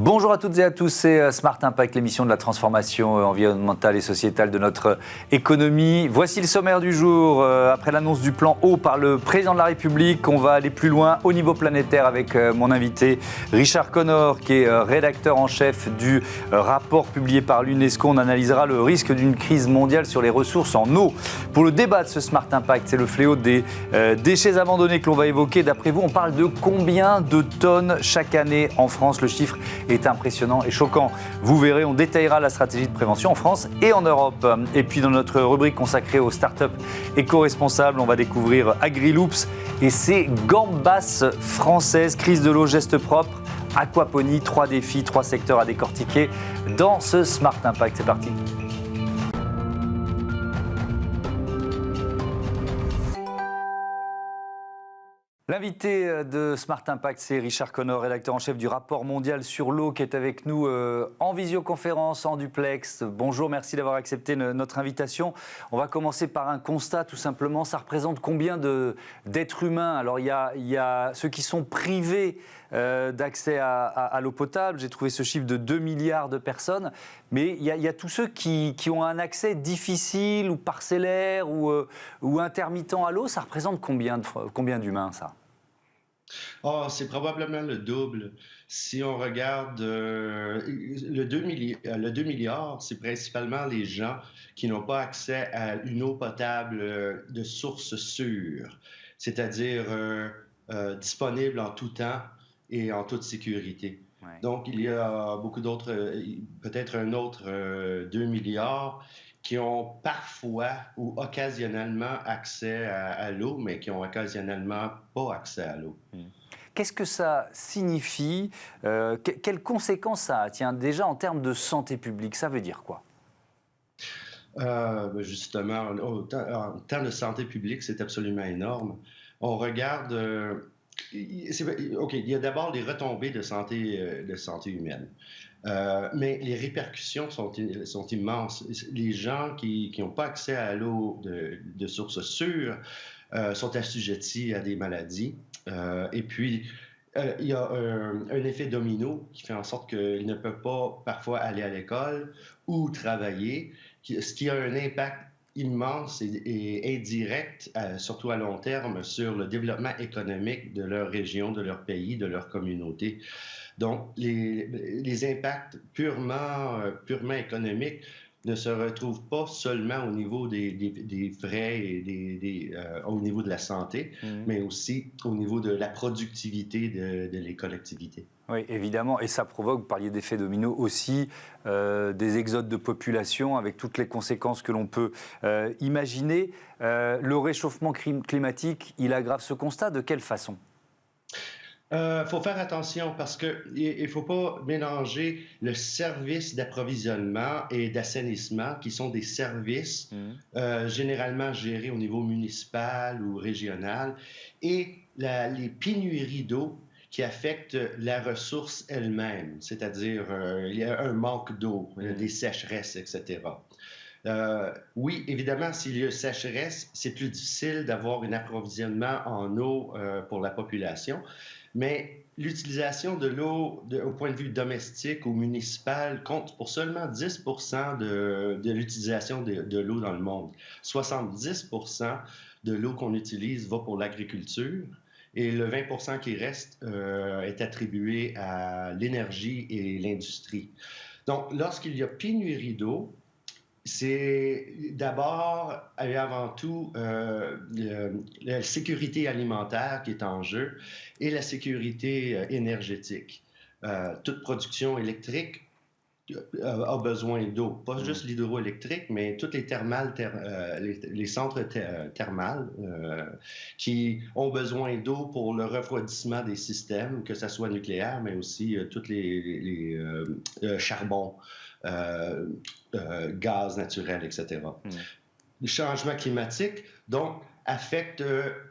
Bonjour à toutes et à tous, c'est Smart Impact, l'émission de la transformation environnementale et sociétale de notre économie. Voici le sommaire du jour. Après l'annonce du plan eau par le président de la République, on va aller plus loin au niveau planétaire avec mon invité Richard Connor, qui est rédacteur en chef du rapport publié par l'UNESCO. On analysera le risque d'une crise mondiale sur les ressources en eau. Pour le débat de ce Smart Impact, c'est le fléau des déchets abandonnés que l'on va évoquer. D'après vous, on parle de combien de tonnes chaque année en France? Le chiffre est impressionnant et choquant. Vous verrez, on détaillera la stratégie de prévention en France et en Europe. Et puis dans notre rubrique consacrée aux startups éco-responsables, on va découvrir AgriLoops et ses gambas françaises. Crise de l'eau, gestes propres, aquaponie, 3 défis, 3 secteurs à décortiquer dans ce Smart Impact. C'est parti. L'invité de Smart Impact, c'est Richard Connor, rédacteur en chef du rapport mondial sur l'eau, qui est avec nous en visioconférence, en duplex. Bonjour, merci d'avoir accepté notre invitation. On va commencer par un constat, tout simplement. Ça représente combien d'êtres humains? Alors, il y a ceux qui sont privés d'accès à l'eau potable. J'ai trouvé ce chiffre de 2 milliards de personnes. Mais il y a tous ceux qui ont un accès difficile ou parcellaire ou intermittent à l'eau. Ça représente combien d'humains, ça? Oh, c'est probablement le double. Si on regarde le 2 milliards, c'est principalement les gens qui n'ont pas accès à une eau potable de source sûre, c'est-à-dire disponible en tout temps et en toute sécurité. Ouais. Donc, il y a beaucoup d'autres, peut-être un autre 2 milliards qui ont parfois ou occasionnellement accès à l'eau, mais qui ont occasionnellement pas accès à l'eau. Qu'est-ce que ça signifie? Quelles conséquences ça a? Tiens, déjà en termes de santé publique, ça veut dire quoi? Justement, en termes de santé publique, c'est absolument énorme. On regarde, OK, il y a d'abord les retombées de santé humaine. Mais les répercussions sont immenses. Les gens qui n'ont pas accès à l'eau de source sûre sont assujettis à des maladies. Et puis, il y a un effet domino qui fait en sorte qu'ils ne peuvent pas parfois aller à l'école ou travailler, ce qui a un impact immense et indirect, surtout à long terme, sur le développement économique de leur région, de leur pays, de leur communauté. Donc, les impacts purement économiques ne se retrouvent pas seulement au niveau des frais et au niveau de la santé, mais aussi au niveau de la productivité de les collectivités. Oui, évidemment, et ça provoque, vous parliez d'effet domino aussi, des exodes de population avec toutes les conséquences que l'on peut imaginer. Le réchauffement climatique, il aggrave ce constat. De quelle façon? Faut faire attention parce qu'il ne faut pas mélanger le service d'approvisionnement et d'assainissement, qui sont des services généralement gérés au niveau municipal ou régional, et les pénuries d'eau qui affectent la ressource elle-même, c'est-à-dire il y a un manque d'eau, des sécheresses, etc. Oui, évidemment, s'il y a sécheresse, c'est plus difficile d'avoir un approvisionnement en eau pour la population. Mais l'utilisation de l'eau au point de vue domestique ou municipal compte pour seulement 10 de l'utilisation de l'eau dans le monde. 70 de l'eau qu'on utilise va pour l'agriculture et le 20 qui reste est attribué à l'énergie et l'industrie. Donc, lorsqu'il y a pénurie d'eau, c'est d'abord et avant tout la sécurité alimentaire qui est en jeu et la sécurité énergétique. Toute production électrique a besoin d'eau, pas juste l'hydroélectrique, mais toutes les les centres thermales qui ont besoin d'eau pour le refroidissement des systèmes, que ce soit nucléaire, mais aussi tous les charbons. Gaz naturel, etc. Le changement climatique, donc, affecte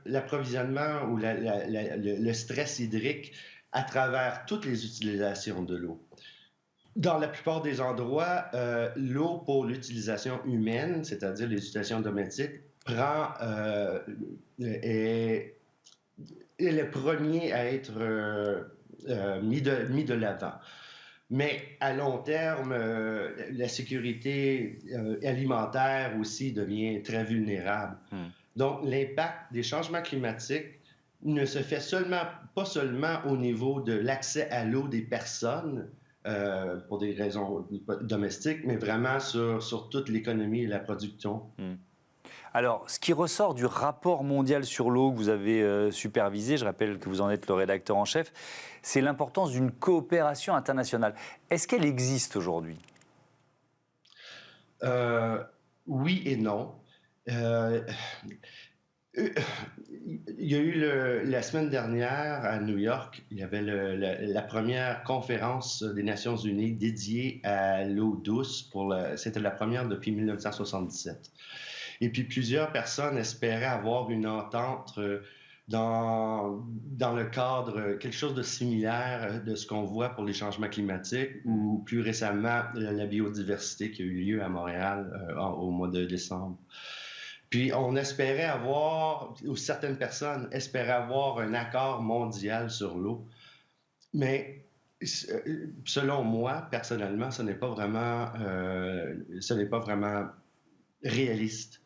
l'approvisionnement ou le stress hydrique à travers toutes les utilisations de l'eau. Dans la plupart des endroits, l'eau pour l'utilisation humaine, c'est-à-dire les utilisations domestiques, est le premier à être mis de l'avant. Mais à long terme, la sécurité alimentaire aussi devient très vulnérable. Donc, l'impact des changements climatiques ne se fait pas seulement au niveau de l'accès à l'eau des personnes, pour des raisons domestiques, mais vraiment sur toute l'économie et la production. Alors, ce qui ressort du rapport mondial sur l'eau que vous avez supervisé, je rappelle que vous en êtes le rédacteur en chef, c'est l'importance d'une coopération internationale. Est-ce qu'elle existe aujourd'hui? Oui et non. Il y a eu la semaine dernière à New York, il y avait la première conférence des Nations Unies dédiée à l'eau douce. C'était la première depuis 1977. Et puis plusieurs personnes espéraient avoir une entente dans le cadre, quelque chose de similaire de ce qu'on voit pour les changements climatiques ou plus récemment la biodiversité qui a eu lieu à Montréal au mois de décembre. Puis on espérait avoir, ou certaines personnes espéraient avoir un accord mondial sur l'eau. Mais selon moi, personnellement, ce n'est pas vraiment réaliste.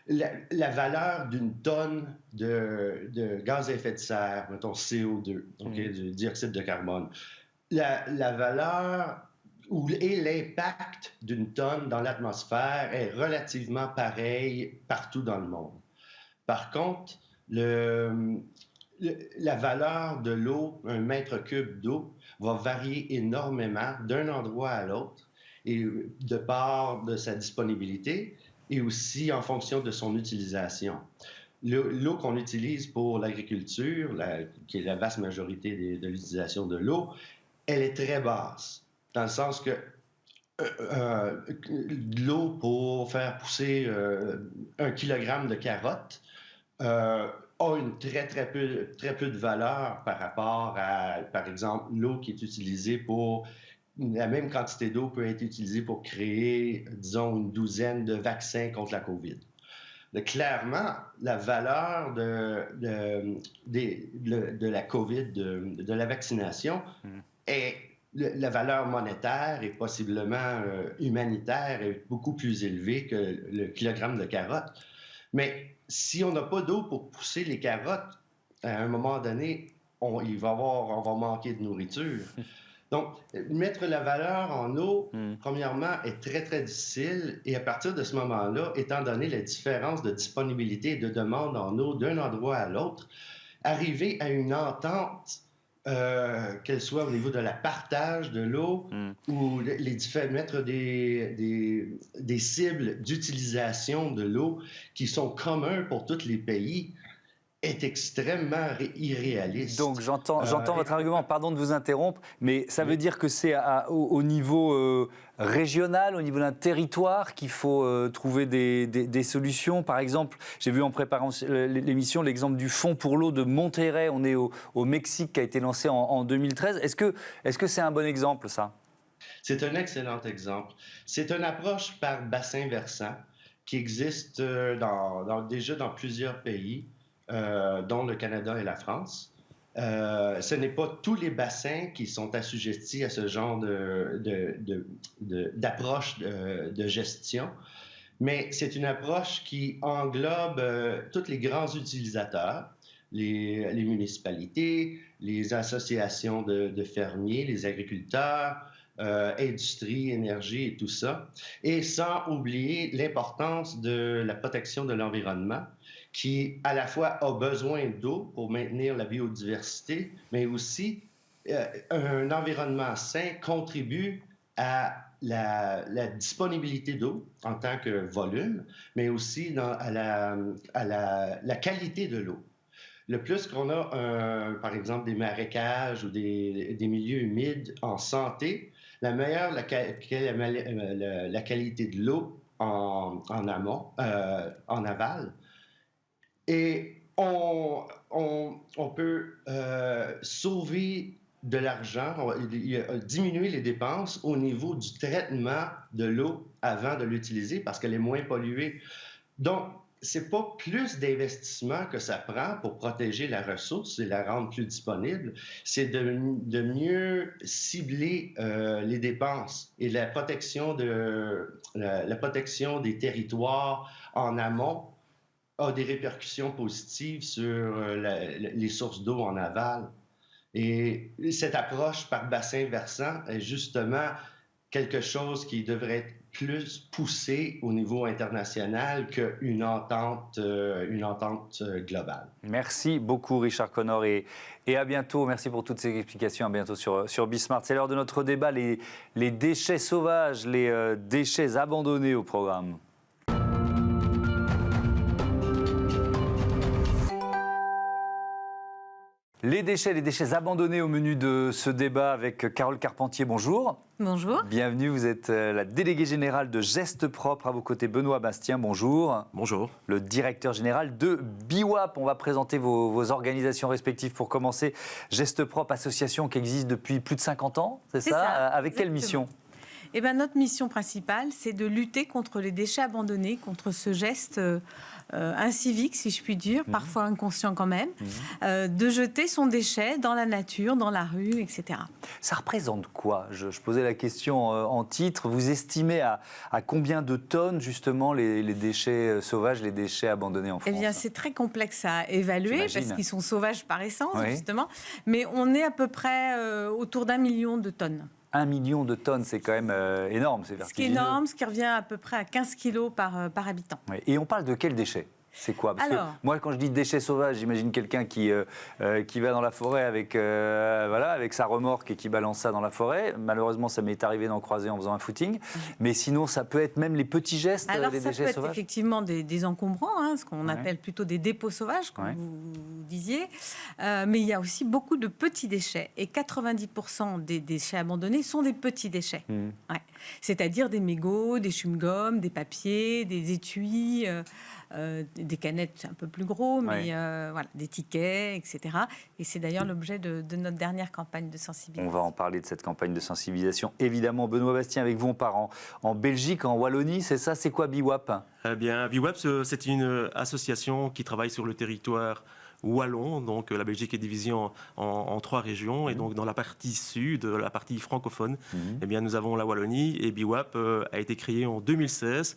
La valeur d'une tonne de gaz à effet de serre, mettons CO2, du dioxyde de carbone, la valeur et l'impact d'une tonne dans l'atmosphère est relativement pareil partout dans le monde. Par contre, la valeur de l'eau, un mètre cube d'eau, va varier énormément d'un endroit à l'autre, et de part de sa disponibilité et aussi en fonction de son utilisation. L'eau qu'on utilise pour l'agriculture, qui est la vaste majorité de l'utilisation de l'eau, elle est très basse, dans le sens que l'eau pour faire pousser 1 kilogramme de carottes a une très peu de valeur par rapport à, par exemple, l'eau qui est utilisée pour... La même quantité d'eau peut être utilisée pour créer, disons, une douzaine de vaccins contre la COVID. Clairement, la valeur de la COVID, de la vaccination, est la valeur monétaire et possiblement humanitaire est beaucoup plus élevée que le kilogramme de carottes. Mais si on n'a pas d'eau pour pousser les carottes, à un moment donné, on va manquer de nourriture. Donc, mettre la valeur en eau, premièrement, est très difficile. Et à partir de ce moment-là, étant donné la différence de disponibilité et de demande en eau d'un endroit à l'autre, arriver à une entente, qu'elle soit au niveau de la partage de l'eau ou mettre des cibles d'utilisation de l'eau qui sont communs pour tous les pays, est extrêmement irréaliste. Donc j'entends votre argument, pardon de vous interrompre, mais ça veut dire que c'est au niveau régional, au niveau d'un territoire qu'il faut trouver des solutions. Par exemple, j'ai vu en préparant l'émission l'exemple du Fonds pour l'eau de Monterrey, on est au Mexique, qui a été lancé en 2013. Est-ce que c'est un bon exemple, ça? C'est un excellent exemple. C'est une approche par bassin versant qui existe déjà dans plusieurs pays, dont le Canada et la France. Ce n'est pas tous les bassins qui sont assujettis à ce genre d'approche de gestion, mais c'est une approche qui englobe tous les grands utilisateurs, les municipalités, les associations de fermiers, les agriculteurs, industrie, énergie et tout ça, et sans oublier l'importance de la protection de l'environnement, qui à la fois a besoin d'eau pour maintenir la biodiversité, mais aussi un environnement sain contribue à la disponibilité d'eau en tant que volume, mais aussi à la qualité de l'eau. Le plus qu'on a, par exemple, des marécages ou des milieux humides en santé, la meilleure la qualité de l'eau en amont, en aval. Et on peut sauver de l'argent, diminuer les dépenses au niveau du traitement de l'eau avant de l'utiliser parce qu'elle est moins polluée. Donc, c'est pas plus d'investissement que ça prend pour protéger la ressource et la rendre plus disponible, c'est de mieux cibler les dépenses et la protection des territoires en amont a des répercussions positives sur les sources d'eau en aval. Et cette approche par bassin versant est justement quelque chose qui devrait être plus poussé au niveau international qu'une entente globale. Merci beaucoup Richard Connor et à bientôt. Merci pour toutes ces explications. À bientôt sur Bismart. C'est l'heure de notre débat, les déchets sauvages, les déchets abandonnés au programme. Les déchets abandonnés au menu de ce débat avec Carole Carpentier, bonjour. Bonjour. Bienvenue, vous êtes la déléguée générale de Gestes Propres. À vos côtés, Benoît Bastien, bonjour. Bonjour. Le directeur général de BIWAP. On va présenter vos organisations respectives pour commencer. Gestes Propres, association qui existe depuis plus de 50 ans, c'est ça, avec exactement. Quelle mission ? Eh bien, notre mission principale, c'est de lutter contre les déchets abandonnés, contre ce geste incivique, si je puis dire, parfois inconscient quand même, de jeter son déchet dans la nature, dans la rue, etc. Ça représente quoi ? Je posais la question en titre. Vous estimez à combien de tonnes, justement, les déchets sauvages, les déchets abandonnés en France ? Eh bien, c'est très complexe à évaluer, parce qu'ils sont sauvages par essence, oui. Justement. Mais on est à peu près autour d'1 million de tonnes. 1 million de tonnes, c'est quand même énorme, c'est vertigineux. Ce qui est énorme, ce qui revient à peu près à 15 kilos par habitant. Oui. Et on parle de quels déchets ? C'est quoi ? Parce que moi, quand je dis déchets sauvages, j'imagine quelqu'un qui va dans la forêt avec sa remorque et qui balance ça dans la forêt. Malheureusement, ça m'est arrivé d'en croiser en faisant un footing. Mais sinon, ça peut être même les petits gestes, alors, des déchets sauvages. Alors, ça peut être effectivement des encombrants, ce qu'on appelle plutôt des dépôts sauvages, comme vous disiez. Mais il y a aussi beaucoup de petits déchets. Et 90% des déchets abandonnés sont des petits déchets. Ouais. C'est-à-dire des mégots, des chewing-gums, des papiers, des étuis... des canettes, c'est un peu plus gros, mais voilà, des tickets, etc. Et c'est d'ailleurs l'objet de notre dernière campagne de sensibilisation. On va en parler de cette campagne de sensibilisation. Évidemment, Benoît Bastien, avec vous, on part en Belgique, en Wallonie, c'est ça ? C'est quoi BIWAP ? Eh bien, BIWAP, c'est une association qui travaille sur le territoire wallon, donc la Belgique est divisée en 3 régions, et donc dans la partie sud, la partie francophone, eh bien, nous avons la Wallonie, et BIWAP a été créé en 2016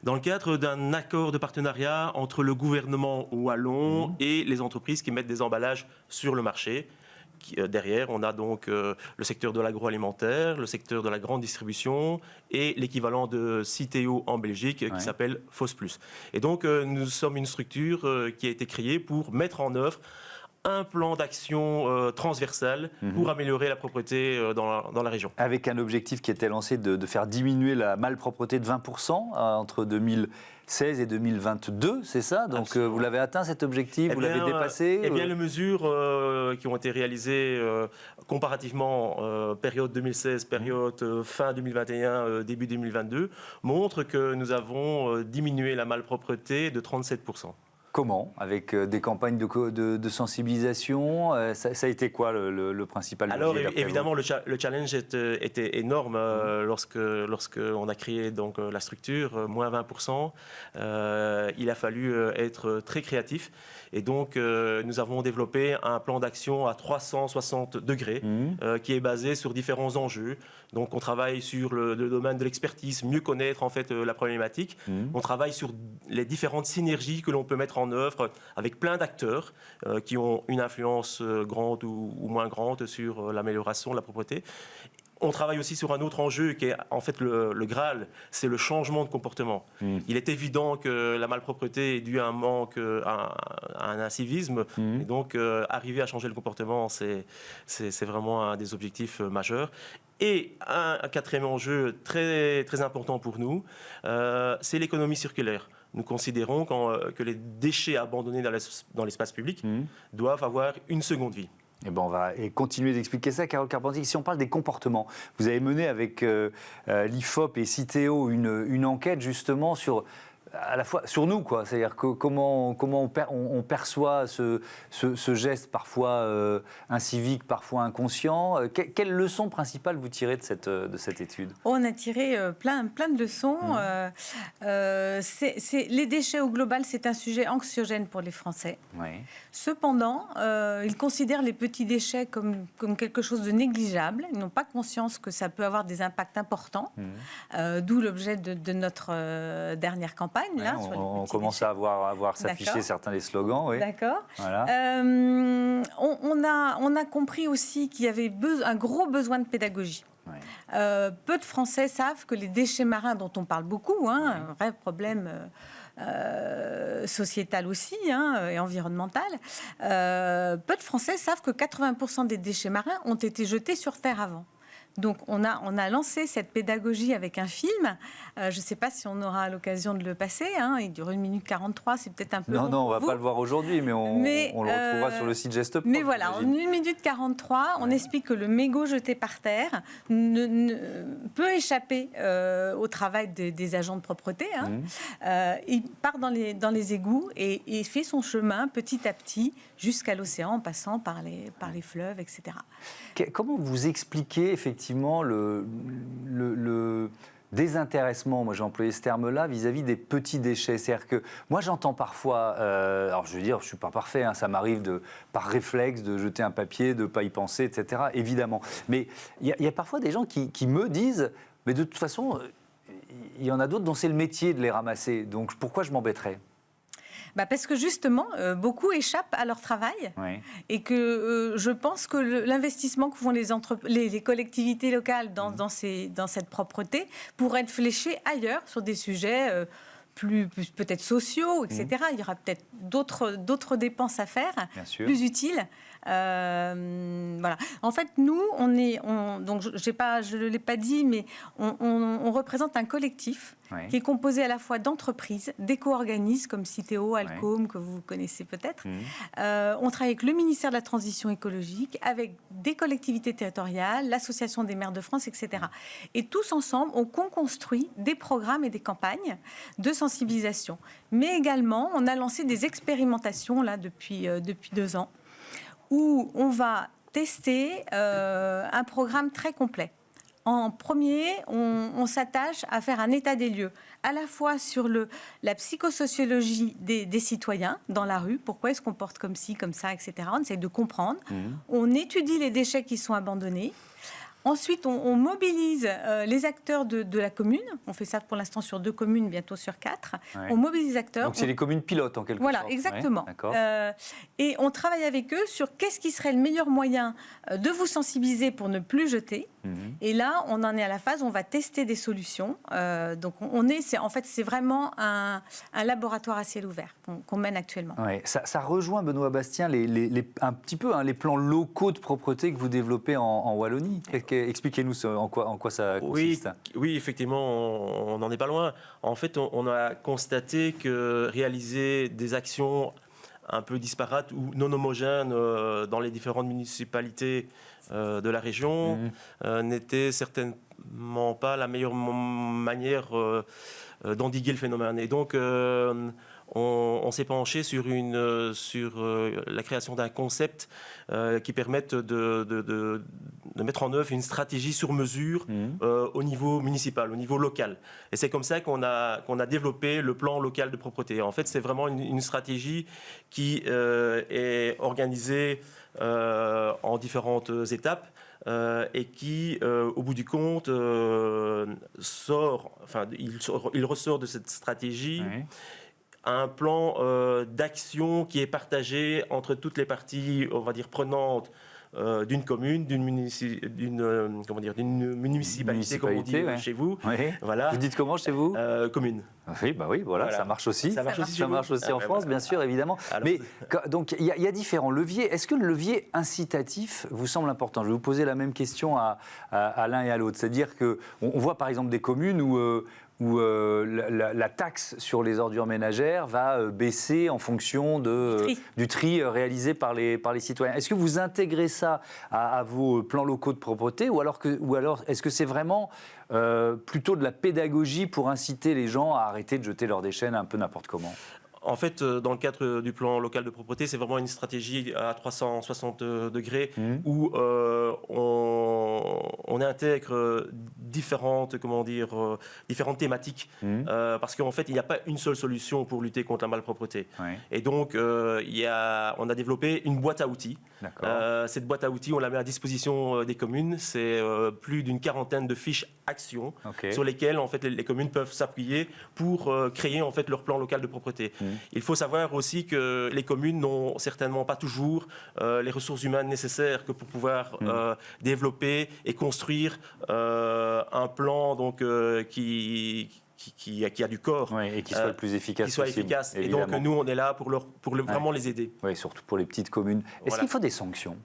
dans le cadre d'un accord de partenariat entre le gouvernement wallon et les entreprises qui mettent des emballages sur le marché. Derrière, on a donc le secteur de l'agroalimentaire, le secteur de la grande distribution et l'équivalent de Citeo en Belgique qui s'appelle FOSPlus. Et donc, nous sommes une structure qui a été créée pour mettre en œuvre un plan d'action transversal pour améliorer la propreté dans la région. Avec un objectif qui était lancé de faire diminuer la malpropreté de 20% entre 2016 et 2022, c'est ça ? Donc vous l'avez atteint cet objectif, vous l'avez dépassé ? Eh bien, les mesures qui ont été réalisées comparativement période 2016, période fin 2021, début 2022, montrent que nous avons diminué la malpropreté de 37%. Comment ? Avec des campagnes de sensibilisation ça a été quoi le principal Alors levier, évidemment, le challenge était énorme lorsque on a créé donc, la structure, moins 20%. Il a fallu être très créatif. Et donc, nous avons développé un plan d'action à 360 degrés qui est basé sur différents enjeux. Donc, on travaille sur le domaine de l'expertise, mieux connaître en fait la problématique. On travaille sur les différentes synergies que l'on peut mettre en œuvre avec plein d'acteurs qui ont une influence grande ou moins grande sur l'amélioration de la propreté. On travaille aussi sur un autre enjeu qui est en fait le Graal, c'est le changement de comportement. Il est évident que la malpropreté est due à un manque, à un incivisme. Et donc, arriver à changer le comportement, c'est vraiment un des objectifs majeurs. Et un quatrième enjeu très, très important pour nous, c'est l'économie circulaire. Nous considérons que les déchets abandonnés dans l'espace public doivent avoir une seconde vie. Eh ben on va continuer d'expliquer ça, Carole Carpentier. Si on parle des comportements, vous avez mené avec l'IFOP et Citeo une enquête justement sur à la fois sur nous, quoi. C'est-à-dire que comment on perçoit ce geste parfois incivique, parfois inconscient. Quelle leçon principale vous tirez de cette étude? On a tiré plein de leçons. Les déchets au global, c'est un sujet anxiogène pour les Français. Oui. Cependant, ils considèrent les petits déchets comme quelque chose de négligeable. Ils n'ont pas conscience que ça peut avoir des impacts importants. D'où l'objet de notre dernière campagne. Ouais, là, on commence à voir s'afficher certains des slogans. Oui. D'accord. Voilà. On a compris aussi qu'il y avait un gros besoin de pédagogie. Ouais. Peu de Français savent que les déchets marins, dont on parle beaucoup, un vrai problème sociétal aussi et environnemental, peu de Français savent que 80% des déchets marins ont été jetés sur Terre avant. Donc on a lancé cette pédagogie avec un film. Je ne sais pas si on aura l'occasion de le passer. Il dure 1 minute 43, c'est peut-être un peu long. Non, on ne va pas le voir aujourd'hui, mais on le retrouvera sur le site GesteProf. Mais voilà, en 1 minute 43, on explique que le mégot jeté par terre peut échapper au travail des agents de propreté. Il part dans les égouts et fait son chemin petit à petit jusqu'à l'océan en passant par les fleuves, etc. Comment vous expliquez effectivement le désintéressement, moi j'ai employé ce terme-là, vis-à-vis des petits déchets? C'est-à-dire que moi j'entends parfois, alors je veux dire, je ne suis pas parfait, ça m'arrive par réflexe de jeter un papier, de ne pas y penser, etc., évidemment. Mais il y a parfois des gens qui me disent, mais de toute façon, il y en a d'autres dont c'est le métier de les ramasser, donc pourquoi je m'embêterais? Parce que justement, beaucoup échappent à leur travail et que je pense que l'investissement que font les collectivités locales dans cette propreté pourrait être fléché ailleurs sur des sujets plus peut-être sociaux, etc. Il y aura peut-être d'autres dépenses à faire, plus utiles. Voilà. En fait, nous, donc je ne l'ai pas dit, mais on représente un collectif qui est composé à la fois d'entreprises, d'éco-organismes comme Citeo, Alcom, que vous connaissez peut-être. On travaille avec le ministère de la Transition écologique, avec des collectivités territoriales, l'Association des maires de France, etc. Et tous ensemble, on construit des programmes et des campagnes de sensibilisation. Mais également, on a lancé des expérimentations là depuis 2 ans, où on va tester un programme très complet. En premier, on s'attache à faire un état des lieux, à la fois sur la psychosociologie des citoyens dans la rue, pourquoi ils se comportent comme ci, comme ça, etc. On essaie de comprendre. On étudie les déchets qui sont abandonnés. Ensuite, on mobilise les acteurs de la commune. On fait ça pour l'instant sur 2 communes, bientôt sur 4. On mobilise les acteurs. Donc c'est les communes pilotes en quelque sorte. Voilà, exactement. Et on travaille avec eux sur qu'est-ce qui serait le meilleur moyen de vous sensibiliser pour ne plus jeter. Et là, on en est à la phase où on va tester des solutions. Donc c'est vraiment un laboratoire à ciel ouvert qu'on mène actuellement. Ouais, ça rejoint, Benoît Bastien, un petit peu les plans locaux de propreté que vous développez en Wallonie. Expliquez-nous en quoi ça consiste. Oui, effectivement, on n'en est pas loin. En fait, on a constaté que réaliser des actions un peu disparates ou non homogènes dans les différentes municipalités de la région n'était certainement pas la meilleure manière d'endiguer le phénomène. Et donc, on s'est penché sur la création d'un concept qui permette de mettre en œuvre une stratégie sur mesure au niveau municipal, au niveau local. Et c'est comme ça qu'on a développé le plan local de propreté. En fait, c'est vraiment une stratégie qui est organisée en différentes étapes. Et qui, au bout du compte, il ressort de cette stratégie un plan d'action qui est partagé entre toutes les parties, on va dire, prenantes d'une commune, d'une municipalité, comme on dit chez vous. Voilà. Vous dites comment chez vous? Commune. Oui, voilà, ça marche aussi. Ça marche aussi en France, bien sûr, évidemment. Alors, mais donc, il y a différents leviers. Est-ce que le levier incitatif vous semble important? Je vais vous poser la même question à l'un et à l'autre. C'est-à-dire qu'on voit par exemple des communes où où la taxe sur les ordures ménagères va baisser en fonction du tri réalisé par les citoyens. Est-ce que vous intégrez ça à vos plans locaux de propreté ou alors est-ce que c'est vraiment plutôt de la pédagogie pour inciter les gens à arrêter de jeter leurs déchets un peu n'importe comment ? En fait, dans le cadre du plan local de propreté, c'est vraiment une stratégie à 360 degrés où on intègre différentes thématiques parce qu'en fait, il n'y a pas une seule solution pour lutter contre la malpropreté. Oui. Et donc, on a développé une boîte à outils. Cette boîte à outils, on la met à disposition des communes. C'est plus d'une quarantaine de fiches actions sur lesquelles en fait, les communes peuvent s'appuyer pour créer en fait, leur plan local de propreté. Il faut savoir aussi que les communes n'ont certainement pas toujours les ressources humaines nécessaires pour pouvoir développer et construire un plan donc, qui a du corps. Oui, et qui soit le plus efficace qui soit possible, efficace. Évidemment. Et donc, nous, on est là pour vraiment les aider. Oui, surtout pour les petites communes. Est-ce qu'il faut des sanctions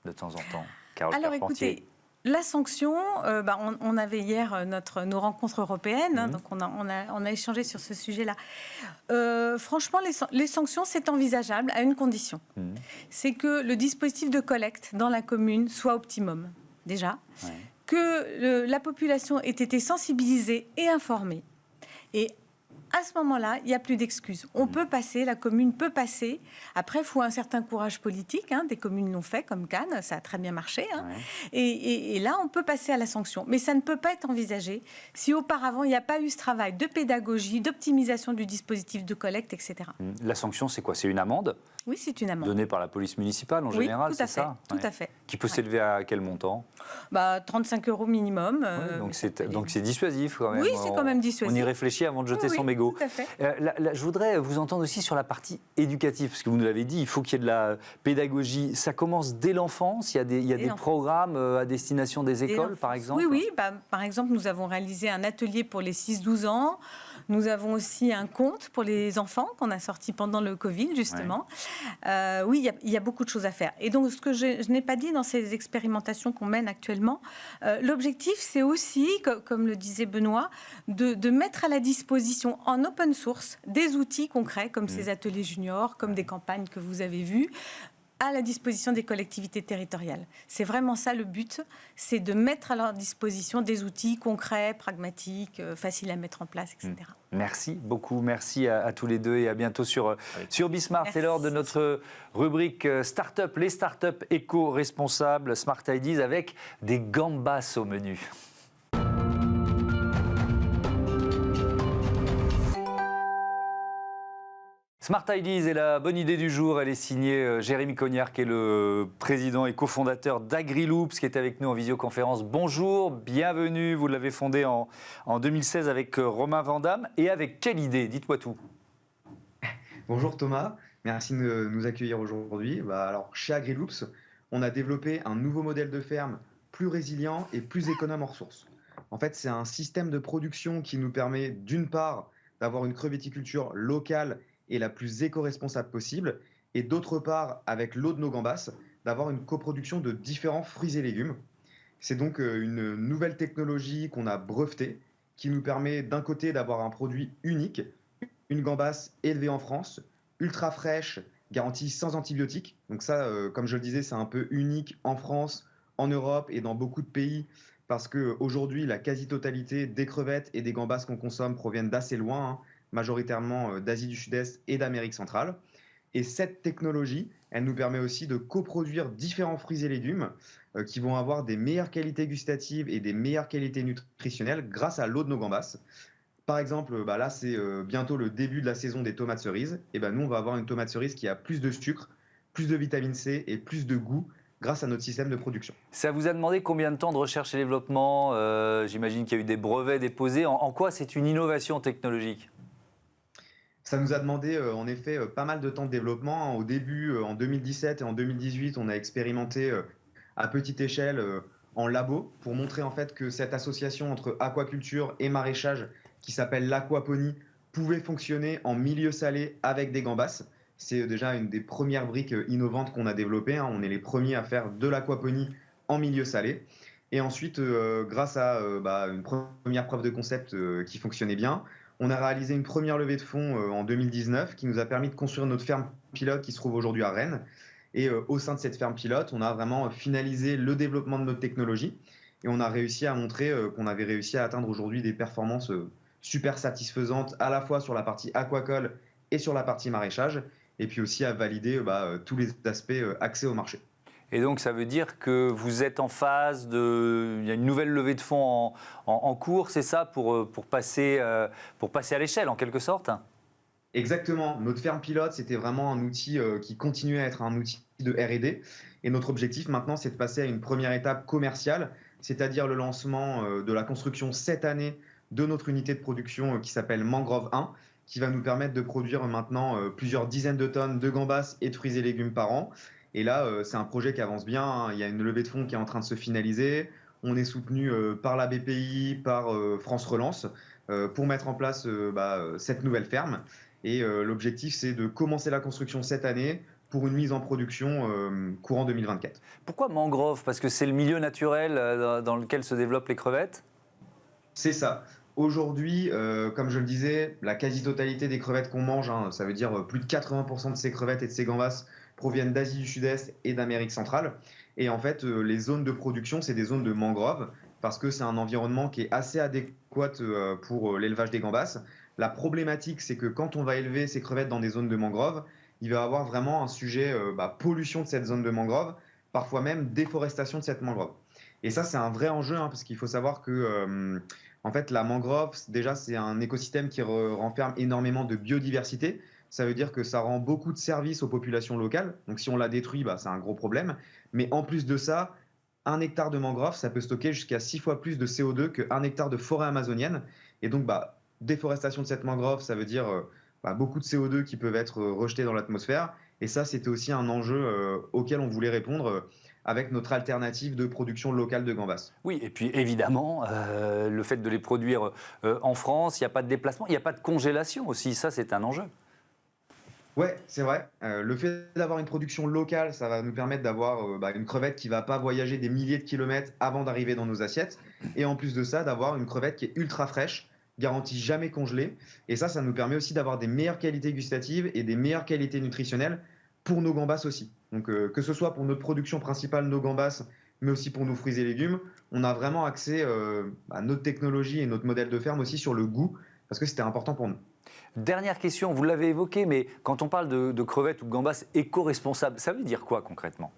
de temps en temps, Carole Carpentier ? Écoutez, la sanction, on avait hier nos rencontres européennes, donc on a échangé sur ce sujet-là. Franchement, les sanctions, c'est envisageable à une condition. C'est que le dispositif de collecte dans la commune soit optimum, déjà. Ouais. Que la population ait été sensibilisée et informée. Et à ce moment-là, il n'y a plus d'excuses. On peut passer, la commune peut passer. Après, il faut un certain courage politique. Des communes l'ont fait, comme Cannes, ça a très bien marché. Ouais. Et là, on peut passer à la sanction. Mais ça ne peut pas être envisagé si auparavant, il n'y a pas eu ce travail de pédagogie, d'optimisation du dispositif de collecte, etc. La sanction, c'est quoi ? C'est une amende ? Oui, c'est une amende. Donnée par la police municipale, en général, c'est ça ? Tout à fait. Qui peut s'élever à quel montant ? 35 € minimum. Donc c'est dissuasif quand même. Oui, c'est quand même dissuasif. On y réfléchit avant de jeter son mégot. Tout à fait. Je voudrais vous entendre aussi sur la partie éducative, parce que vous nous l'avez dit, il faut qu'il y ait de la pédagogie. Ça commence dès l'enfance. Il y a des programmes à destination des écoles, par exemple. Oui. Par exemple, nous avons réalisé un atelier pour les 6-12 ans. Nous avons aussi un conte pour les enfants qu'on a sorti pendant le Covid, justement. Ouais. Oui, il y a beaucoup de choses à faire. Et donc, ce que je n'ai pas dit dans ces expérimentations qu'on mène actuellement, l'objectif, c'est aussi, comme le disait Benoît, de mettre à la disposition en open source des outils concrets, comme ces ateliers juniors, comme des campagnes que vous avez vues, à la disposition des collectivités territoriales. C'est vraiment ça le but, c'est de mettre à leur disposition des outils concrets, pragmatiques, faciles à mettre en place, etc. Merci beaucoup, merci à tous les deux et à bientôt sur Bismart. C'est l'heure de notre rubrique Start-up, les start-up éco-responsables, Smart Ideas avec des gambas au menu. Smart Ideas est la bonne idée du jour. Elle est signée Jérémy Cognard, qui est le président et cofondateur d'AgriLoops, qui est avec nous en visioconférence. Bonjour, bienvenue. Vous l'avez fondé en 2016 avec Romain Vandamme. Et avec quelle idée ? Dites-moi tout. Bonjour Thomas, merci de nous accueillir aujourd'hui. Alors, chez AgriLoops, on a développé un nouveau modèle de ferme plus résilient et plus économe en ressources. En fait, c'est un système de production qui nous permet d'une part d'avoir une crevetticulture locale et la plus éco-responsable possible, et d'autre part, avec l'eau de nos gambas, d'avoir une coproduction de différents fruits et légumes. C'est donc une nouvelle technologie qu'on a brevetée, qui nous permet d'un côté d'avoir un produit unique, une gambasse élevée en France, ultra fraîche, garantie sans antibiotiques. Donc ça, comme je le disais, c'est un peu unique en France, en Europe et dans beaucoup de pays, parce qu'aujourd'hui, la quasi-totalité des crevettes et des gambas qu'on consomme proviennent d'assez loin, majoritairement d'Asie du Sud-Est et d'Amérique centrale. Et cette technologie, elle nous permet aussi de coproduire différents fruits et légumes qui vont avoir des meilleures qualités gustatives et des meilleures qualités nutritionnelles grâce à l'eau de nos gambas. Par exemple, là, c'est bientôt le début de la saison des tomates cerises. Et nous, on va avoir une tomate cerise qui a plus de sucre, plus de vitamine C et plus de goût grâce à notre système de production. Ça vous a demandé combien de temps de recherche et développement ? J'imagine qu'il y a eu des brevets déposés. En quoi c'est une innovation technologique ? Ça nous a demandé en effet pas mal de temps de développement. Au début, en 2017 et en 2018, on a expérimenté à petite échelle en labo pour montrer en fait que cette association entre aquaculture et maraîchage qui s'appelle l'aquaponie pouvait fonctionner en milieu salé avec des gambas. C'est déjà une des premières briques innovantes qu'on a développées. On est les premiers à faire de l'aquaponie en milieu salé. Et ensuite, grâce à une première preuve de concept qui fonctionnait bien, on a réalisé une première levée de fonds en 2019 qui nous a permis de construire notre ferme pilote qui se trouve aujourd'hui à Rennes. Et au sein de cette ferme pilote, on a vraiment finalisé le développement de notre technologie et on a réussi à montrer qu'on avait réussi à atteindre aujourd'hui des performances super satisfaisantes à la fois sur la partie aquacole et sur la partie maraîchage, et puis aussi à valider tous les aspects accès au marché. Et donc, ça veut dire que vous êtes en phase de... Il y a une nouvelle levée de fonds en cours, c'est ça, pour passer à l'échelle, en quelque sorte? Exactement. Notre ferme pilote, c'était vraiment un outil qui continuait à être un outil de R&D. Et notre objectif maintenant, c'est de passer à une première étape commerciale, c'est-à-dire le lancement de la construction cette année de notre unité de production qui s'appelle Mangrove 1, qui va nous permettre de produire maintenant plusieurs dizaines de tonnes de gambas et de fruits et légumes par an. Et là, c'est un projet qui avance bien, hein. Il y a une levée de fonds qui est en train de se finaliser. On est soutenu par la BPI, par France Relance, pour mettre en place cette nouvelle ferme. Et l'objectif, c'est de commencer la construction cette année pour une mise en production courant 2024. Pourquoi mangrove? Parce que c'est le milieu naturel dans lequel se développent les crevettes? C'est ça. Aujourd'hui, comme je le disais, la quasi-totalité des crevettes qu'on mange, hein, ça veut dire plus de 80% de ces crevettes et de ces gambas, proviennent d'Asie du Sud-Est et d'Amérique centrale. Et en fait, les zones de production, c'est des zones de mangrove, parce que c'est un environnement qui est assez adéquat pour l'élevage des gambas. La problématique, c'est que quand on va élever ces crevettes dans des zones de mangrove, il va y avoir vraiment un sujet pollution de cette zone de mangrove, parfois même déforestation de cette mangrove. Et ça, c'est un vrai enjeu, hein, parce qu'il faut savoir que en fait, la mangrove, déjà, c'est un écosystème qui renferme énormément de biodiversité. Ça veut dire que ça rend beaucoup de services aux populations locales. Donc, si on la détruit, c'est un gros problème. Mais en plus de ça, 1 hectare de mangrove, ça peut stocker jusqu'à 6 fois plus de CO2 qu'un hectare de forêt amazonienne. Et donc, déforestation de cette mangrove, ça veut dire beaucoup de CO2 qui peuvent être rejetés dans l'atmosphère. Et ça, c'était aussi un enjeu auquel on voulait répondre avec notre alternative de production locale de gambas. Oui, et puis évidemment, le fait de les produire en France, il n'y a pas de déplacement, il n'y a pas de congélation aussi, ça c'est un enjeu. Ouais, c'est vrai. Le fait d'avoir une production locale, ça va nous permettre d'avoir une crevette qui ne va pas voyager des milliers de kilomètres avant d'arriver dans nos assiettes. Et en plus de ça, d'avoir une crevette qui est ultra fraîche, garantie jamais congelée. Et ça nous permet aussi d'avoir des meilleures qualités gustatives et des meilleures qualités nutritionnelles pour nos gambas aussi. Donc que ce soit pour notre production principale, nos gambas, mais aussi pour nos fruits et légumes, on a vraiment accès à notre technologie et notre modèle de ferme aussi sur le goût, parce que c'était important pour nous. Dernière question, vous l'avez évoqué, mais quand on parle de crevettes ou de gambas éco-responsables, ça veut dire quoi concrètement?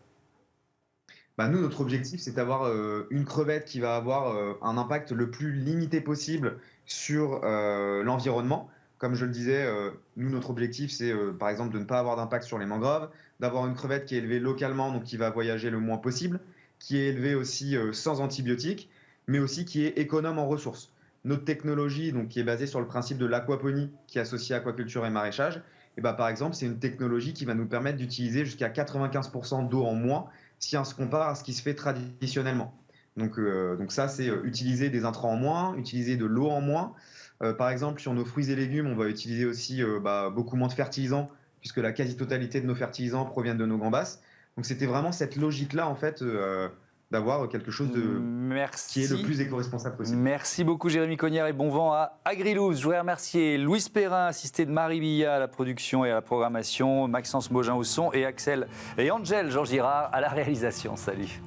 Nous, notre objectif, c'est d'avoir une crevette qui va avoir un impact le plus limité possible sur l'environnement. Comme je le disais, nous, notre objectif, c'est par exemple de ne pas avoir d'impact sur les mangroves, d'avoir une crevette qui est élevée localement, donc qui va voyager le moins possible, qui est élevée aussi sans antibiotiques, mais aussi qui est économe en ressources. Notre technologie, donc, qui est basée sur le principe de l'aquaponie, qui est associée à aquaculture et maraîchage, et par exemple, c'est une technologie qui va nous permettre d'utiliser jusqu'à 95% d'eau en moins si on se compare à ce qui se fait traditionnellement. Donc ça, c'est utiliser des intrants en moins, utiliser de l'eau en moins. Par exemple, sur nos fruits et légumes, on va utiliser aussi beaucoup moins de fertilisants, puisque la quasi-totalité de nos fertilisants proviennent de nos gambas. Donc c'était vraiment cette logique-là, en fait, d'avoir quelque chose qui est le plus éco-responsable possible. Merci beaucoup Jérémy Cognard et bon vent à Agriloops. Je voudrais remercier Louise Perrin, assisté de Marie Billat à la production et à la programmation, Maxence Mogin au son et Axel et Angel Jean Girard à la réalisation. Salut.